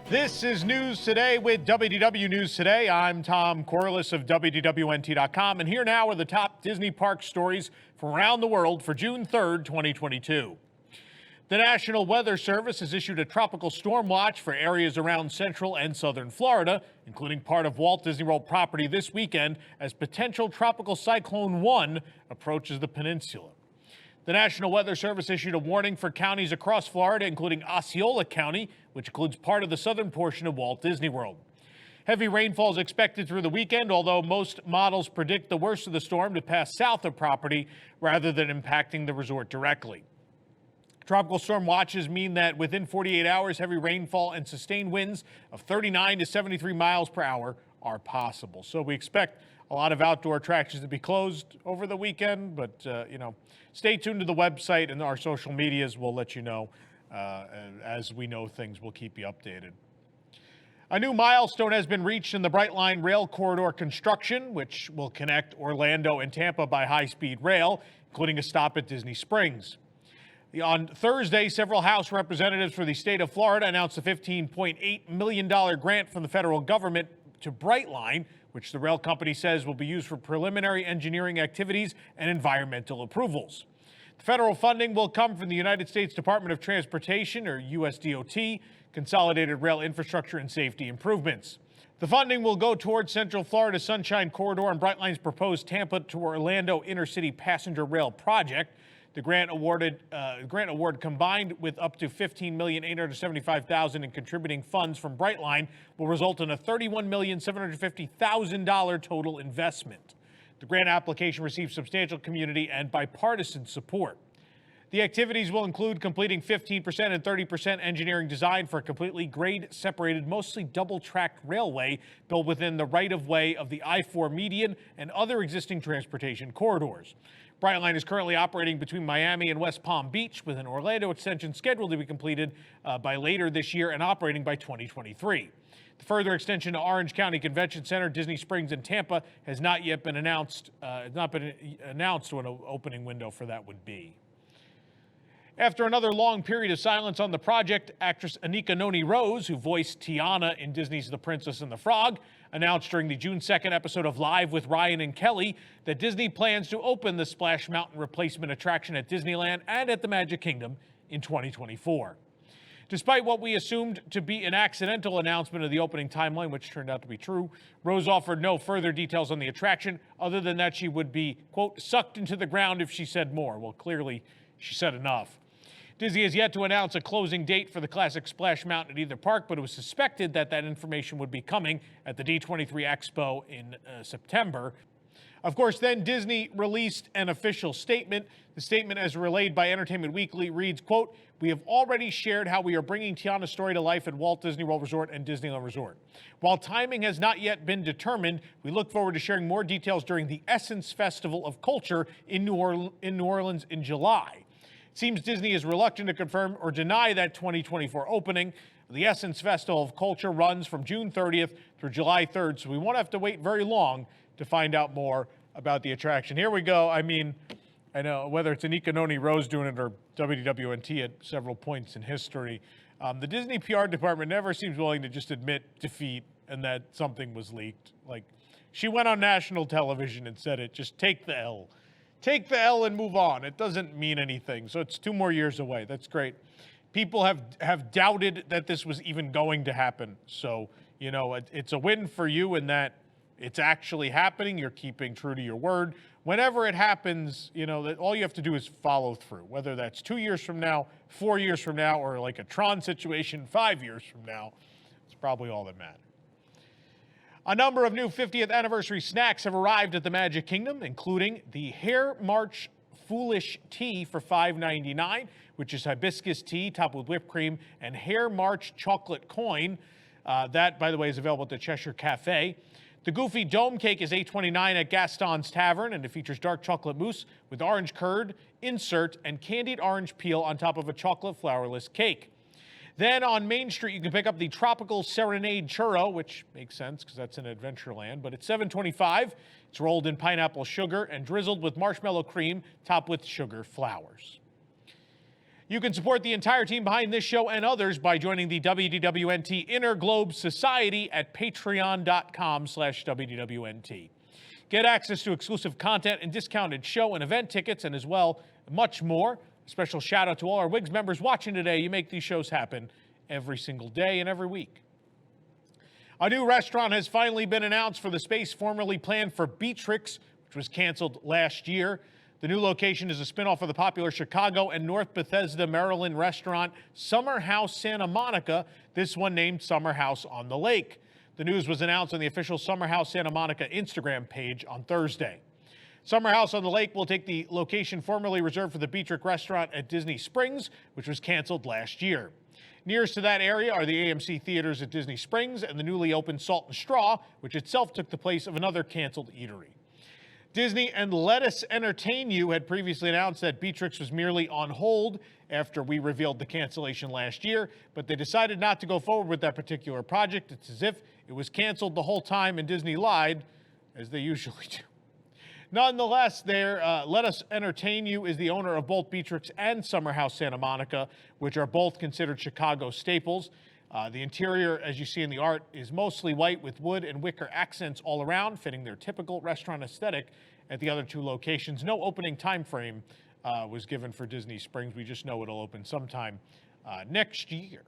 This is News Today with WDW News Today. I'm Tom Corliss of WDWNT.com, and here now are the top Disney park stories from around the world for June 3rd, 2022. The National Weather Service has issued a tropical storm watch for areas around central and southern Florida, including part of Walt Disney World property this weekend as potential Tropical Cyclone 1 approaches the peninsula. The National Weather Service issued a warning for counties across Florida, including Osceola County, which includes part of the southern portion of Walt Disney World. Heavy rainfall is expected through the weekend, although most models predict the worst of the storm to pass south of property rather than impacting the resort directly. Tropical storm watches mean that within 48 hours, heavy rainfall and sustained winds of 39 to 73 miles per hour are possible. So we expect a lot of outdoor attractions to be closed over the weekend, but, stay tuned to the website and our social medias. We'll let you know. As we know things, we'll keep you updated. A new milestone has been reached in the Brightline rail corridor construction, which will connect Orlando and Tampa by high-speed rail, including a stop at Disney Springs. On Thursday, several House representatives for the state of Florida announced a $15.8 million grant from the federal government to Brightline, which the rail company says will be used for preliminary engineering activities and environmental approvals. The federal funding will come from the United States Department of Transportation, or USDOT, Consolidated Rail Infrastructure and Safety Improvements. The funding will go towards Central Florida Sunshine Corridor and Brightline's proposed Tampa to Orlando Intercity Passenger Rail project. The grant award, combined with up to $15,875,000 in contributing funds from Brightline, will result in a $31,750,000 total investment. The grant application received substantial community and bipartisan support. The activities will include completing 15% and 30% engineering design for a completely grade-separated, mostly double-tracked railway built within the right-of-way of the I-4 median and other existing transportation corridors. Brightline is currently operating between Miami and West Palm Beach, with an Orlando extension scheduled to be completed by later this year and operating by 2023. The further extension to Orange County Convention Center, Disney Springs, and Tampa has not yet been announced. What an opening window for that would be. After another long period of silence on the project, actress Anika Noni Rose, who voiced Tiana in Disney's The Princess and the Frog, announced during the June 2nd episode of Live with Ryan and Kelly that Disney plans to open the Splash Mountain replacement attraction at Disneyland and at the Magic Kingdom in 2024. Despite what we assumed to be an accidental announcement of the opening timeline, which turned out to be true, Rose offered no further details on the attraction other than that she would be, quote, sucked into the ground if she said more. Well, clearly she said enough. Disney has yet to announce a closing date for the classic Splash Mountain at either park, but it was suspected that information would be coming at the D23 Expo in September. Of course, then Disney released an official statement. The statement, as relayed by Entertainment Weekly, reads, quote, "We have already shared how we are bringing Tiana's story to life at Walt Disney World Resort and Disneyland Resort. While timing has not yet been determined, we look forward to sharing more details during the Essence Festival of Culture in New Orleans in July." It seems Disney is reluctant to confirm or deny that 2024 opening. The Essence Festival of Culture runs from June 30th through July 3rd, so we won't have to wait very long to find out more about the attraction. Here we go. I mean, I know whether it's Anika Noni Rose doing it or WWNT at several points in history, the Disney PR department never seems willing to just admit defeat and that something was leaked. Like, she went on national television and said it, just take the L. Take the L and move on. It doesn't mean anything. So it's 2 more years away. That's great. People have doubted that this was even going to happen. So, it's a win for you in that it's actually happening. You're keeping true to your word. Whenever it happens, that all you have to do is follow through, whether that's 2 years from now, 4 years from now, or like a Tron situation 5 years from now. It's probably all that matters. A number of new 50th anniversary snacks have arrived at the Magic Kingdom, including the Hair March Foolish Tea for $5.99, which is hibiscus tea topped with whipped cream, and Hair March Chocolate Coin. That, by the way, is available at the Cheshire Cafe. The Goofy Dome Cake is $8.29 at Gaston's Tavern, and it features dark chocolate mousse with orange curd, insert, and candied orange peel on top of a chocolate flourless cake. Then on Main Street, you can pick up the Tropical Serenade Churro, which makes sense because that's in Adventureland, but it's $7.25. It's rolled in pineapple sugar and drizzled with marshmallow cream, topped with sugar flowers. You can support the entire team behind this show and others by joining the WDWNT Inner Globe Society at patreon.com/WDWNT. Get access to exclusive content and discounted show and event tickets, and as well, much more. A special shout out to all our WIGS members watching today. You make these shows happen every single day and every week. A new restaurant has finally been announced for the space formerly planned for Beatrix, which was canceled last year. The new location is a spinoff of the popular Chicago and North Bethesda, Maryland restaurant Summer House Santa Monica, this one named Summer House on the Lake. The news was announced on the official Summer House Santa Monica Instagram page on Thursday. Summer House on the Lake will take the location formerly reserved for the Beatrix restaurant at Disney Springs, which was canceled last year. Nearest to that area are the AMC theaters at Disney Springs and the newly opened Salt and Straw, which itself took the place of another canceled eatery. Disney and Let Us Entertain You had previously announced that Beatrix was merely on hold after we revealed the cancellation last year, but they decided not to go forward with that particular project. It's as if it was canceled the whole time and Disney lied, as they usually do. Nonetheless, Let Us Entertain You is the owner of both Beatrix and Summer House Santa Monica, which are both considered Chicago staples. The interior, as you see in the art, is mostly white with wood and wicker accents all around, fitting their typical restaurant aesthetic at the other two locations. No opening time frame was given for Disney Springs. We just know it'll open sometime next year.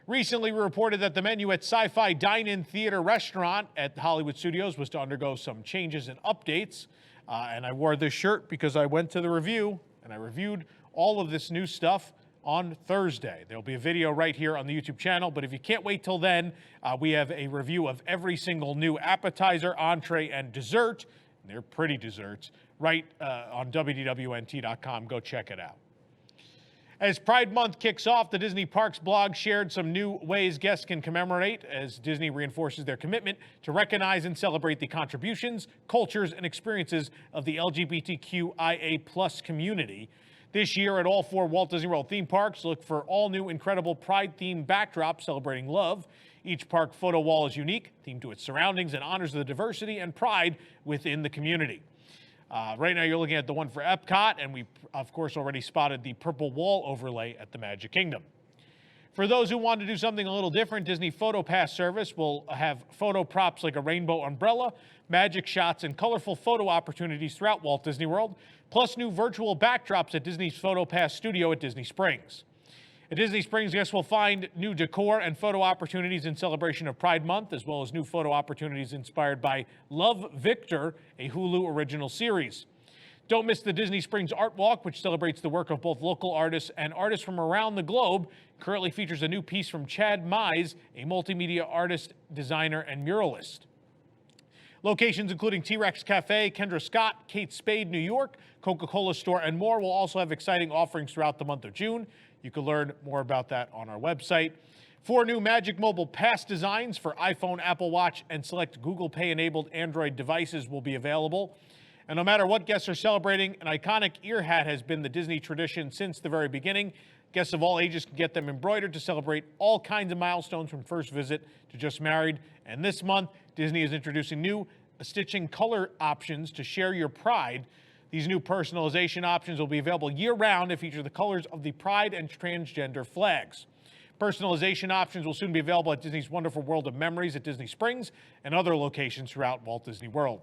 Recently, we reported that the menu at Sci-Fi Dine-In Theater Restaurant at Hollywood Studios was to undergo some changes and updates. And I wore this shirt because I went to the review and I reviewed all of this new stuff on Thursday. There'll be a video right here on the YouTube channel, but if you can't wait till then, we have a review of every single new appetizer, entree, and dessert. And they're pretty desserts, right on WDWNT.com. Go check it out. As Pride Month kicks off, the Disney Parks blog shared some new ways guests can commemorate as Disney reinforces their commitment to recognize and celebrate the contributions, cultures, and experiences of the LGBTQIA+ community. This year at all 4 Walt Disney World theme parks, look for all new incredible Pride-themed backdrops celebrating love. Each park photo wall is unique, themed to its surroundings, and honors the diversity and pride within the community. Right now you're looking at the one for Epcot, and we, of course, already spotted the purple wall overlay at the Magic Kingdom. For those who want to do something a little different, Disney Photo Pass service will have photo props like a rainbow umbrella, magic shots, and colorful photo opportunities throughout Walt Disney World, plus new virtual backdrops at Disney's Photo Pass studio at Disney Springs. At Disney Springs, guests will find new decor and photo opportunities in celebration of Pride Month, as well as new photo opportunities inspired by Love, Victor, a Hulu original series. Don't miss the Disney Springs Art Walk, which celebrates the work of both local artists and artists from around the globe. Currently features a new piece from Chad Mize, a multimedia artist, designer, and muralist. Locations including T-Rex Cafe, Kendra Scott, Kate Spade, New York, Coca-Cola Store, and more will also have exciting offerings throughout the month of June. You can learn more about that on our website. 4 new Magic Mobile Pass designs for iPhone, Apple Watch, and select Google Pay-enabled Android devices will be available. And no matter what guests are celebrating, an iconic ear hat has been the Disney tradition since the very beginning. Guests of all ages can get them embroidered to celebrate all kinds of milestones from first visit to just married. And this month, Disney is introducing new stitching color options to share your pride. These new personalization options will be available year-round and feature the colors of the Pride and transgender flags. Personalization options will soon be available at Disney's Wonderful World of Memories at Disney Springs and other locations throughout Walt Disney World.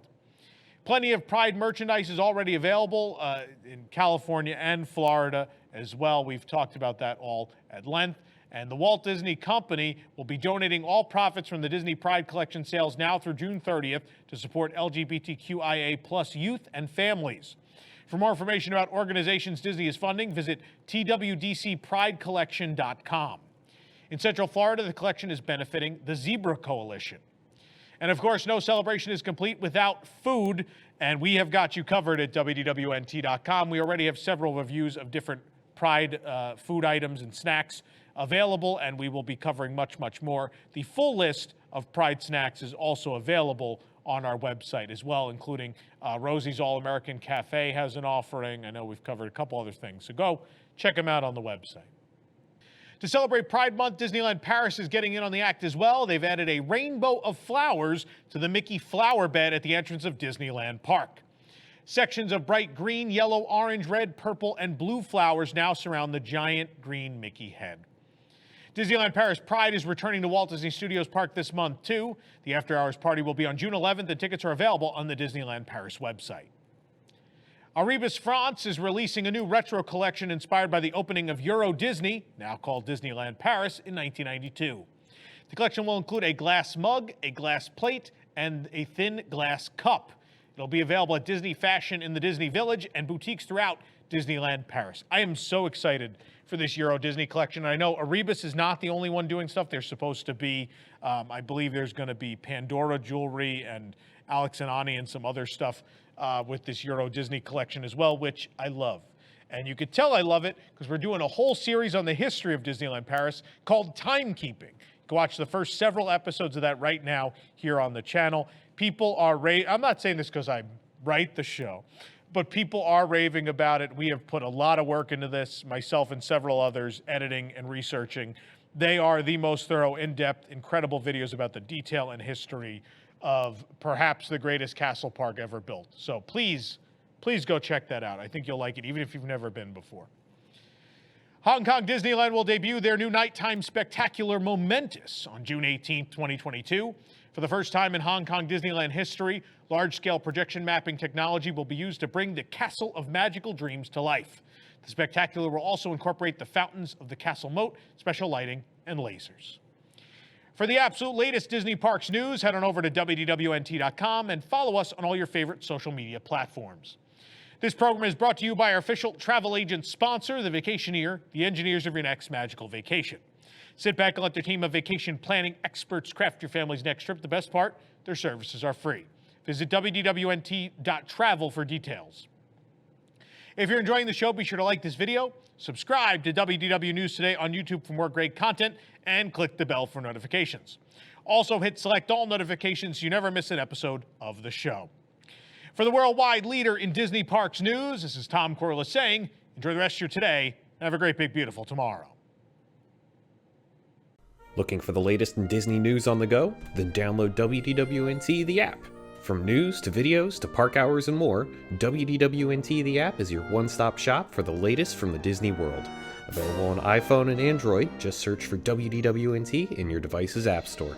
Plenty of Pride merchandise is already available in California and Florida as well. We've talked about that all at length. And the Walt Disney Company will be donating all profits from the Disney Pride Collection sales now through June 30th to support LGBTQIA+ youth and families. For more information about organizations Disney is funding, visit twdcpridecollection.com. In Central Florida, the collection is benefiting the Zebra Coalition. And of course, no celebration is complete without food, and we have got you covered at WDWNT.com. We already have several reviews of different Pride food items and snacks available, and we will be covering much, much more. The full list of Pride snacks is also available on our website as well, including Rosie's All-American Cafe has an offering. I know we've covered a couple other things, so go check them out on the website. To celebrate Pride Month, Disneyland Paris is getting in on the act as well. They've added a rainbow of flowers to the Mickey flower bed at the entrance of Disneyland Park. Sections of bright green, yellow, orange, red, purple, and blue flowers now surround the giant green Mickey head. Disneyland Paris Pride is returning to Walt Disney Studios Park this month, too. The after-hours party will be on June 11th, and tickets are available on the Disneyland Paris website. Arribas France is releasing a new retro collection inspired by the opening of Euro Disney, now called Disneyland Paris, in 1992. The collection will include a glass mug, a glass plate, and a thin glass cup. It'll be available at Disney Fashion in the Disney Village and boutiques throughout Disneyland Paris. I am so excited for this Euro Disney collection. I know Arribas is not the only one doing stuff. There's supposed to be, I believe there's going to be Pandora jewelry and Alex and Ani and some other stuff with this Euro Disney collection as well, which I love. And you could tell I love it because we're doing a whole series on the history of Disneyland Paris called Timekeeping. You can watch the first several episodes of that right now here on the channel. People are I'm not saying this because I write the show, but people are raving about it. We have put a lot of work into this, myself and several others, editing and researching. They are the most thorough, in-depth, incredible videos about the detail and history of perhaps the greatest castle park ever built. So please go check that out. I think you'll like it, even if you've never been before. Hong Kong Disneyland will debut their new nighttime spectacular Momentous on June 18, 2022. For the first time in Hong Kong Disneyland history, large-scale projection mapping technology will be used to bring the Castle of Magical Dreams to life. The spectacular will also incorporate the fountains of the castle moat, special lighting, and lasers. For the absolute latest Disney Parks news, head on over to WDWNT.com and follow us on all your favorite social media platforms. This program is brought to you by our official travel agent sponsor, The Vacationeer, the engineers of your next magical vacation. Sit back and let their team of vacation planning experts craft your family's next trip. The best part, their services are free. Visit WDWNT.travel for details. If you're enjoying the show, be sure to like this video, subscribe to WDW News Today on YouTube for more great content, and click the bell for notifications. Also, hit select all notifications so you never miss an episode of the show. For the worldwide leader in Disney Parks news, this is Tom Corliss saying, enjoy the rest of your today, and have a great, big, beautiful tomorrow. Looking for the latest in Disney news on the go? Then download WDWNT the app. From news to videos to park hours and more, WDWNT the app is your one-stop shop for the latest from the Disney World. Available on iPhone and Android, just search for WDWNT in your device's app store.